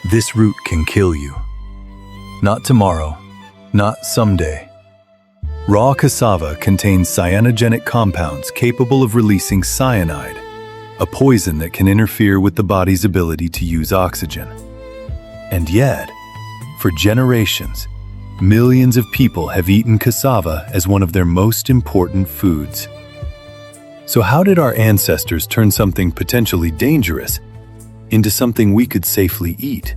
This root can kill you. Not tomorrow, not someday. Raw cassava contains cyanogenic compounds capable of releasing cyanide, a poison that can interfere with the body's ability to use oxygen. And yet, for generations, millions of people have eaten cassava as one of their most important foods. So how did our ancestors turn something potentially dangerous into something we could safely eat?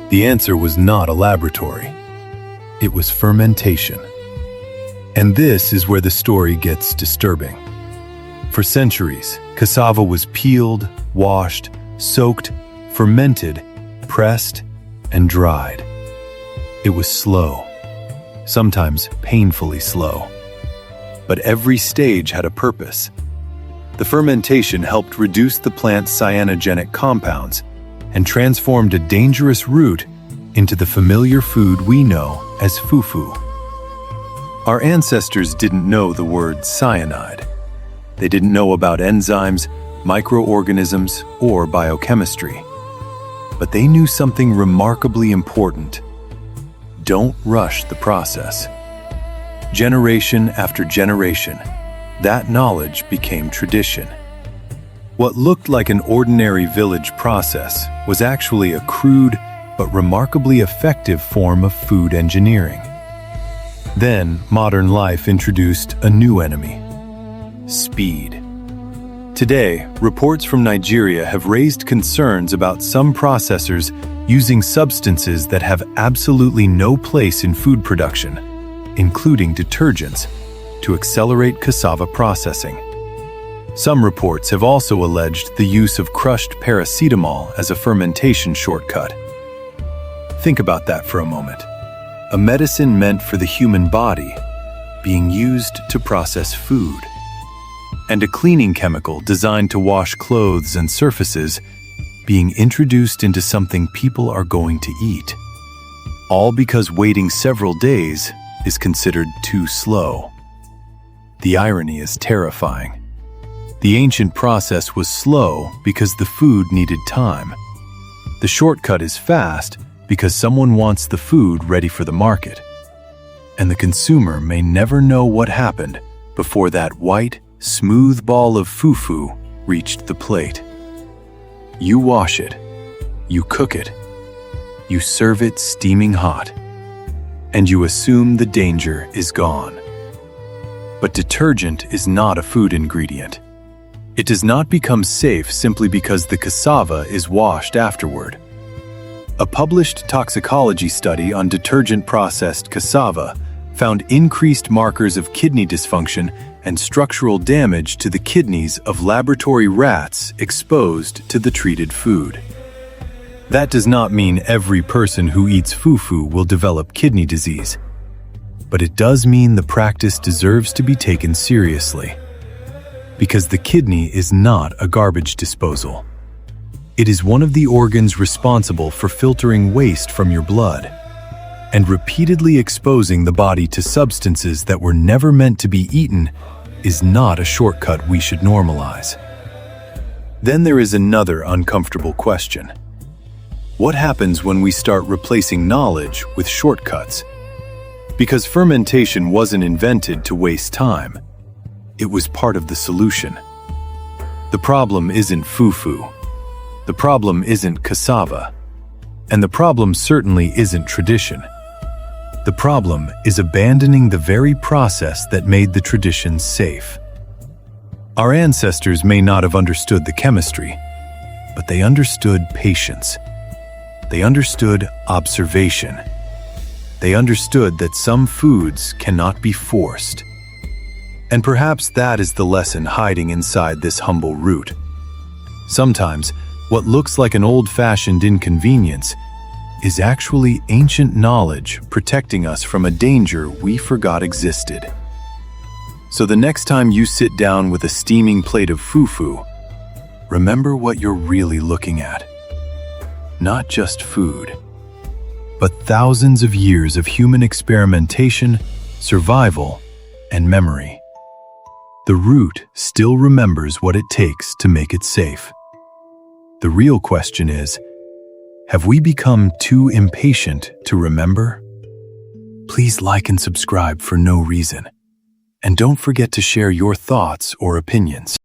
The answer was not a laboratory. It was fermentation. And this is where the story gets disturbing. For centuries, cassava was peeled, washed, soaked, fermented, pressed, and dried. It was slow, sometimes painfully slow. But every stage had a purpose. The fermentation helped reduce the plant's cyanogenic compounds and transformed a dangerous root into the familiar food we know as fufu. Our ancestors didn't know the word cyanide. They didn't know about enzymes, microorganisms, or biochemistry. But they knew something remarkably important. Don't rush the process. Generation after generation, that knowledge became tradition. What looked like an ordinary village process was actually a crude but remarkably effective form of food engineering. Then, modern life introduced a new enemy: speed. Today, reports from Nigeria have raised concerns about some processors using substances that have absolutely no place in food production, including detergents, to accelerate cassava processing. Some reports have also alleged the use of crushed paracetamol as a fermentation shortcut. Think about that for a moment. A medicine meant for the human body being used to process food, and a cleaning chemical designed to wash clothes and surfaces being introduced into something people are going to eat. All because waiting several days is considered too slow. The irony is terrifying. The ancient process was slow because the food needed time. The shortcut is fast because someone wants the food ready for the market. And the consumer may never know what happened before that white, smooth ball of fufu reached the plate. You wash it, you cook it, you serve it steaming hot, and you assume the danger is gone. But detergent is not a food ingredient. It does not become safe simply because the cassava is washed afterward. A published toxicology study on detergent-processed cassava found increased markers of kidney dysfunction and structural damage to the kidneys of laboratory rats exposed to the treated food. That does not mean every person who eats fufu will develop kidney disease, but it does mean the practice deserves to be taken seriously. Because the kidney is not a garbage disposal. It is one of the organs responsible for filtering waste from your blood, and repeatedly exposing the body to substances that were never meant to be eaten is not a shortcut we should normalize. Then there is another uncomfortable question. What happens when we start replacing knowledge with shortcuts? Because fermentation wasn't invented to waste time. It was part of the solution. The problem isn't fufu. The problem isn't cassava. And the problem certainly isn't tradition. The problem is abandoning the very process that made the tradition safe. Our ancestors may not have understood the chemistry, but they understood patience. They understood observation. They understood that some foods cannot be forced. And perhaps that is the lesson hiding inside this humble root. Sometimes, what looks like an old-fashioned inconvenience is actually ancient knowledge protecting us from a danger we forgot existed. So the next time you sit down with a steaming plate of fufu, remember what you're really looking at. Not just food, but thousands of years of human experimentation, survival, and memory. The root still remembers what it takes to make it safe. The real question is, Have we become too impatient to remember? Please like and subscribe for no reason. And don't forget to share your thoughts or opinions.